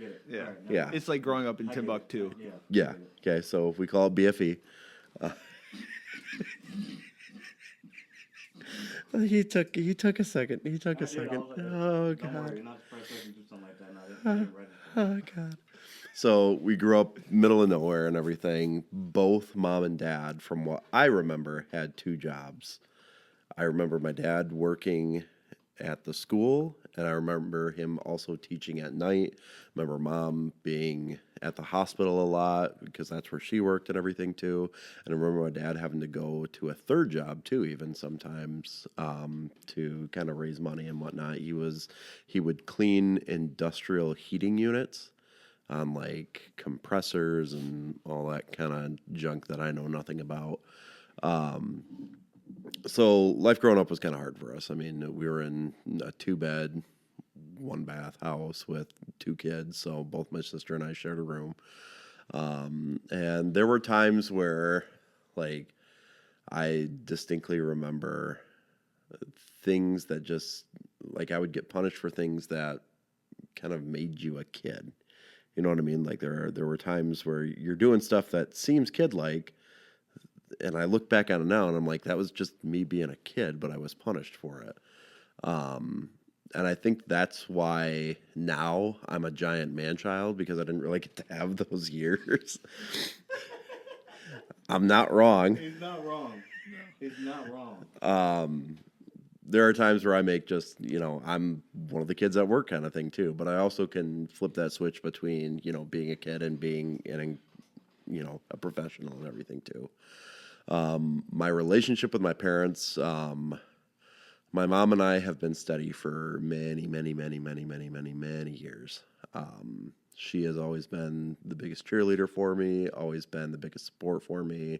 get it. Yeah. Right, Yeah. It's like growing up in Timbuktu. Yeah. Okay, so if we call it BFE. He took a second. He took a second. Oh, God. Don't worry, you're not the first person to do something like that. Now, I didn't register. Oh, God. So we grew up middle of nowhere and everything. Both mom and dad, from what I remember, had 2 jobs. I remember my dad working at the school, and I remember him also teaching at night. Remember mom being at the hospital a lot because that's where she worked and everything too. And I remember my dad having to go to a 3rd job too, even sometimes to kind of raise money and whatnot. He would clean industrial heating units on like compressors and all that kind of junk that I know nothing about. So life growing up was kind of hard for us. I mean, we were in a 2-bed, 1-bath house with 2 kids. So both my sister and I shared a room. And there were times where, like, I distinctly remember things that just, like, I would get punished for things that kind of made you a kid. You know what I mean? Like, there were times where you're doing stuff that seems kid-like, and I look back on it now, and I'm like, that was just me being a kid, but I was punished for it. And I think that's why now I'm a giant man-child, because I didn't really get to have those years. I'm not wrong. He's not wrong. No. He's not wrong. There are times where I make just, I'm one of the kids at work kind of thing too, but I also can flip that switch between, being a kid and being, a professional and everything too. My relationship with my parents, my mom and I have been steady for many, many, many, many, many, many, many years. She has always been the biggest cheerleader for me, always been the biggest support for me,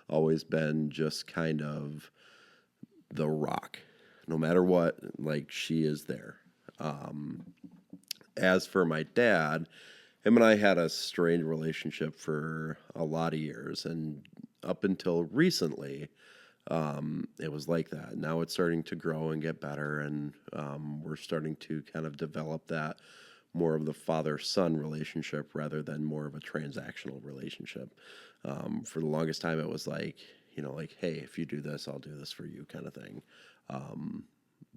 always been just kind of the rock. No matter what, like, she is there. As for my dad, him and I had a strained relationship for a lot of years, and up until recently, it was like that. Now it's starting to grow and get better, and we're starting to kind of develop that more of the father-son relationship rather than more of a transactional relationship. For the longest time, it was like, hey, if you do this, I'll do this for you kind of thing.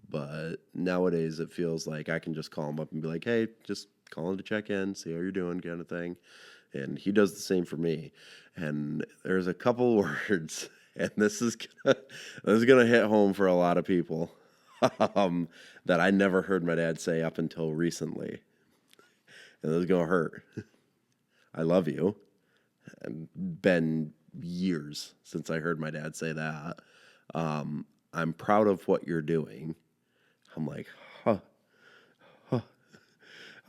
But nowadays it feels like I can just call him up and be like, hey, just calling to check in, see how you're doing kind of thing. And he does the same for me. And there's a couple words, and this is gonna hit home for a lot of people, that I never heard my dad say up until recently. And this is gonna hurt. I love you. It's been years since I heard my dad say that. I'm proud of what you're doing. I'm like,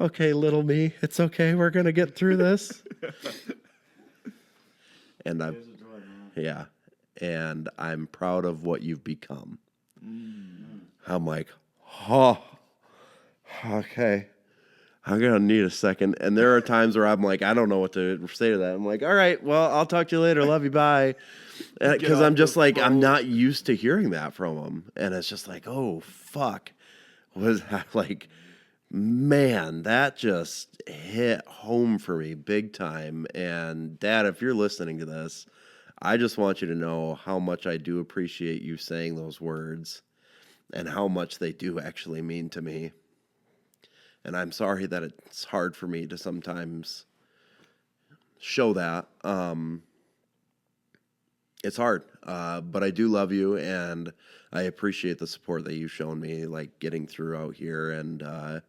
okay, little me, it's okay. We're going to get through this. And I'm proud of what you've become. I'm like, okay. I'm going to need a second. And there are times where I'm like, I don't know what to say to that. I'm like, all right, well, I'll talk to you later. Love you. Bye. Because I'm just like, I'm not used to hearing that from him. And it's just like, oh, fuck. Was that like, man, that just hit home for me big time. And Dad, if you're listening to this, I just want you to know how much I do appreciate you saying those words and how much they do actually mean to me. And I'm sorry that it's hard for me to sometimes show that. It's hard, but I do love you, and I appreciate the support that you've shown me, like getting through out here and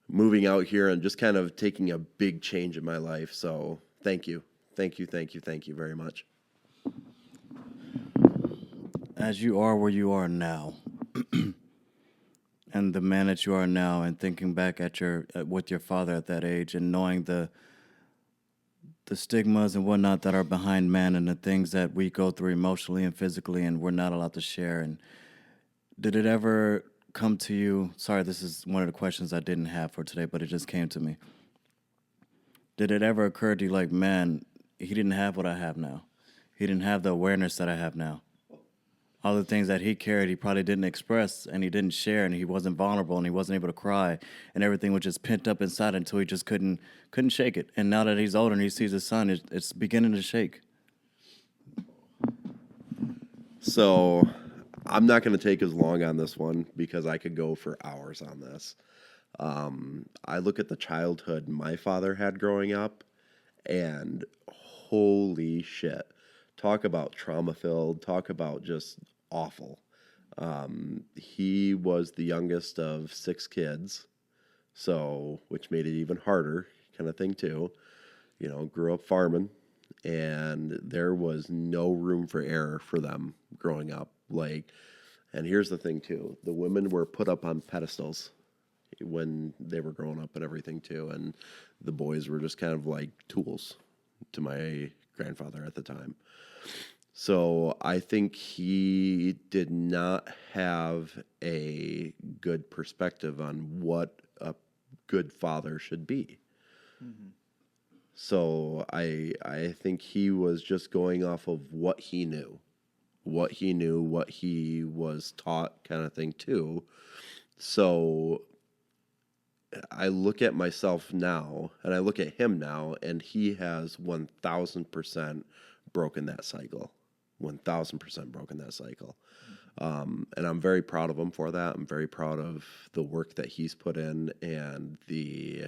moving out here and just kind of taking a big change in my life. So thank you. Thank you very much. As you are where you are now, and the man that you are now, and thinking back at with your father at that age, and knowing the stigmas and whatnot that are behind men, and the things that we go through emotionally and physically, and we're not allowed to share. And did it ever come to you? Sorry, this is one of the questions I didn't have for today, but it just came to me. Did it ever occur to you, like, man, he didn't have what I have now. He didn't have the awareness that I have now. all the things that he carried, he probably didn't express and he didn't share and he wasn't vulnerable and he wasn't able to cry and everything was just pent up inside until he just couldn't shake it. And now that he's older and he sees his son, it's beginning to shake. So I'm not going to take as long on this one because I could go for hours on this. I look at the childhood my father had growing up, and holy shit. Talk about trauma-filled, talk about just awful. He was the youngest of 6 kids, so which made it even harder kind of thing too. You know, grew up farming, and there was no room for error for them growing up. Like, and here's the thing too, the women were put up on pedestals when they were growing up and everything too, and the boys were just kind of like tools to my grandfather at the time. So I think he did not have a good perspective on what a good father should be. Mm-hmm. So I think he was just going off of what he knew, what he was taught kind of thing too. So I look at myself now and I look at him now, and he has 1,000% broken that cycle. 1,000% broken that cycle. And I'm very proud of him for that. I'm very proud of the work that he's put in and the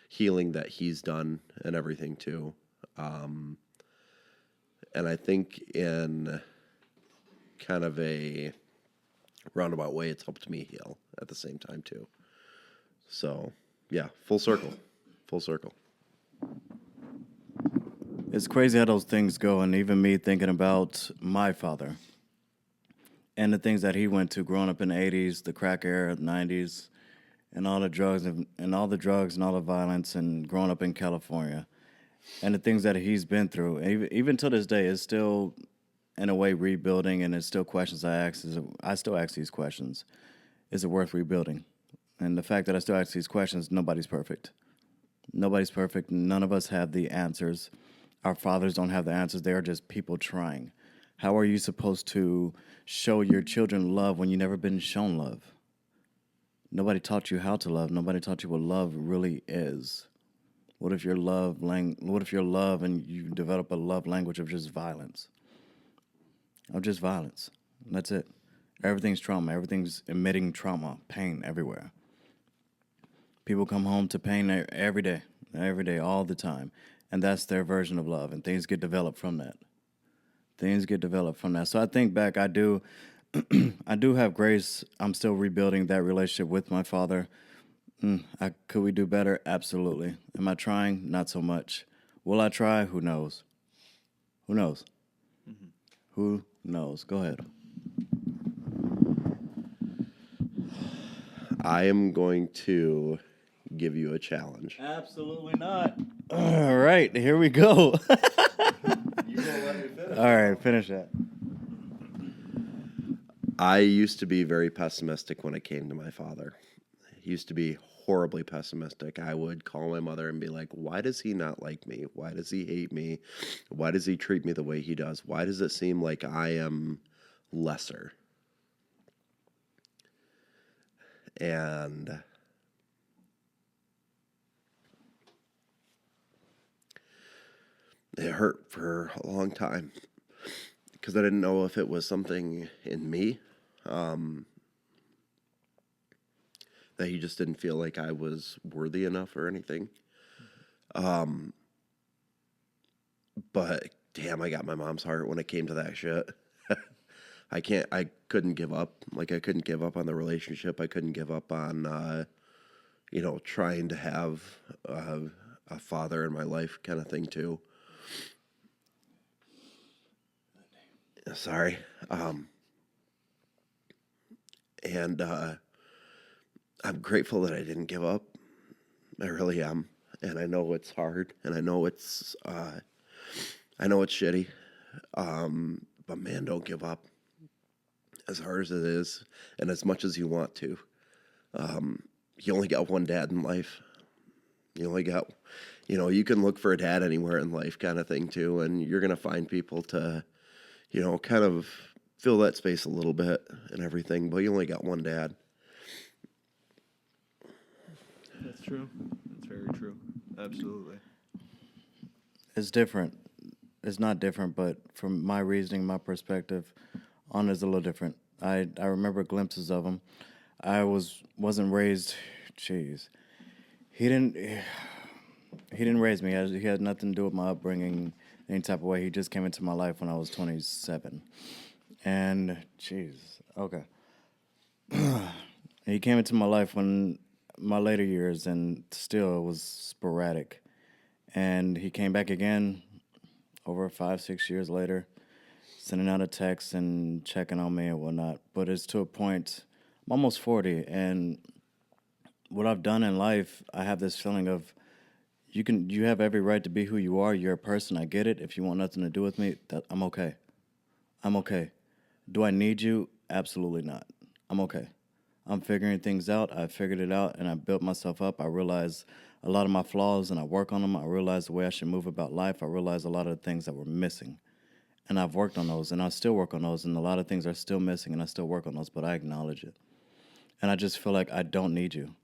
healing that he's done and everything too. And I think in kind of a roundabout way, it's helped me heal at the same time too. So, yeah, full circle. Full circle. It's crazy how those things go, and even me thinking about my father and the things that he went to growing up in the 80s, the crack era, 90s, and all the drugs and all the drugs and all the violence, and growing up in California, and the things that he's been through. And even to this day, it's still, in a way, rebuilding, and it's still questions I ask. I still ask these questions. Is it worth rebuilding? And the fact that I still ask these questions, nobody's perfect. Nobody's perfect. None of us have the answers. Our fathers don't have the answers. They are just people trying. How are you supposed to show your children love when you've never been shown love? Nobody taught you how to love. Nobody taught you what love really is. What if your love and you develop a love language of just violence? Of just violence. That's it. Everything's trauma. Everything's emitting trauma, pain everywhere. People come home to pain every day, all the time. And that's their version of love. And things get developed from that. So I think back, I do have grace. I'm still rebuilding that relationship with my father. Could we do better? Absolutely. Am I trying? Not so much. Will I try? Who knows? Mm-hmm. Who knows? Go ahead. I am going to give you a challenge. Absolutely not. All right, here we go. You gonna let me finish? All right, finish that. I used to be very pessimistic when it came to my father. He used to be horribly pessimistic. I would call my mother and be like, why does he not like me? Why does he hate me? Why does he treat me the way he does? Why does it seem like I am lesser? And it hurt for a long time because I didn't know if it was something in me that he just didn't feel like I was worthy enough or anything. But damn, I got my mom's heart when it came to that shit. I couldn't give up. Like, I couldn't give up on the relationship. I couldn't give up on, trying to have a father in my life kind of thing too. Sorry. And I'm grateful that I didn't give up. I really am. And I know it's hard, and I know it's shitty. But man, don't give up. As hard as it is, and as much as you want to. You only got one dad in life. You only got, you can look for a dad anywhere in life kind of thing too, and you're going to find people to, kind of fill that space a little bit and everything, but you only got one dad. That's true. That's very true. Absolutely. It's different. It's not different, but from my reasoning, my perspective, Anna's a little different. I remember glimpses of him. I wasn't raised. Jeez, he didn't raise me. He had nothing to do with my upbringing, any type of way. He just came into my life when I was 27, and jeez, okay. He came into my life when my later years, and still it was sporadic. And he came back again over 5-6 years later, sending out a text and checking on me and whatnot. But it's to a point, I'm almost 40, and what I've done in life, I have this feeling of you have every right to be who you are. You're a person. I get it. If you want nothing to do with me, I'm okay. I'm okay. Do I need you? Absolutely not. I'm okay. I'm figuring things out. I figured it out, and I built myself up. I realized a lot of my flaws, and I work on them. I realized the way I should move about life. I realized a lot of the things that were missing, and I've worked on those, and I still work on those, and a lot of things are still missing, and I still work on those, but I acknowledge it. And I just feel like I don't need you.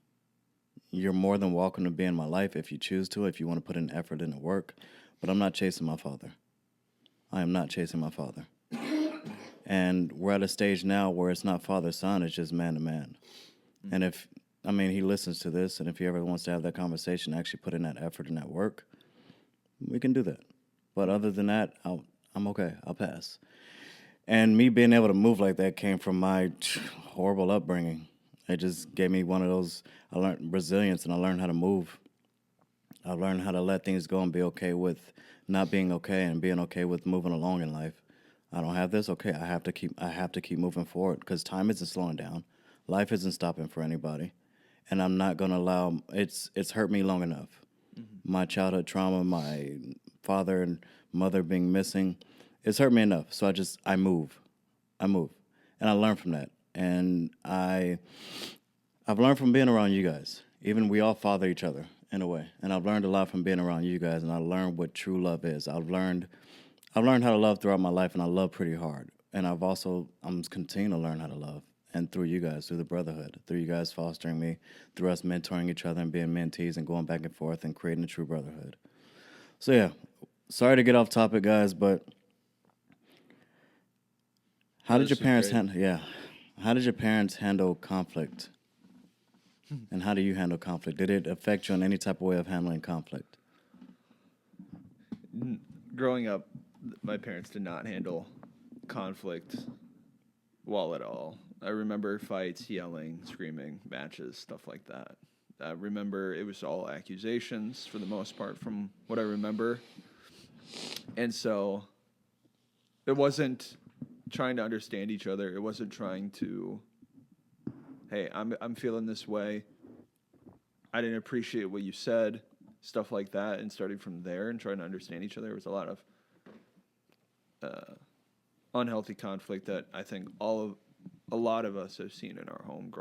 You're more than welcome to be in my life if you choose to, if you want to put in effort into work, but I'm not chasing my father. I am not chasing my father. And we're at a stage now where it's not father-son, it's just man-to-man. And he listens to this, and if he ever wants to have that conversation, actually put in that effort and that work, we can do that. But other than that, I'm okay. I'll pass. And me being able to move like that came from my horrible upbringing. It just gave me one of those, I learned resilience, and I learned how to move. I learned how to let things go and be okay with not being okay and being okay with moving along in life. I don't have this. Okay, I have to keep moving forward because time isn't slowing down. Life isn't stopping for anybody, and I'm not gonna allow. It's hurt me long enough. Mm-hmm. My childhood trauma, my father and mother being missing, it's hurt me enough. So I move, and I learn from that. And I've learned from being around you guys. Even we all father each other in a way, and I've learned a lot from being around you guys. And I learned what true love is. I've learned how to love throughout my life, and I love pretty hard. And I'm continuing to learn how to love. And through you guys, through the brotherhood, through you guys fostering me, through us mentoring each other and being mentees and going back and forth and creating a true brotherhood. So yeah, sorry to get off topic, guys, but how did your parents handle conflict? And how do you handle conflict? Did it affect you in any type of way of handling conflict? Growing up, my parents did not handle conflict well at all. I remember fights, yelling, screaming, matches, stuff like that. I remember it was all accusations for the most part from what I remember. And so it wasn't trying to understand each other. It wasn't trying to, hey, I'm feeling this way. I didn't appreciate what you said, stuff like that. And starting from there and trying to understand each other, there was a lot of unhealthy conflict that I think a lot of us have seen in our home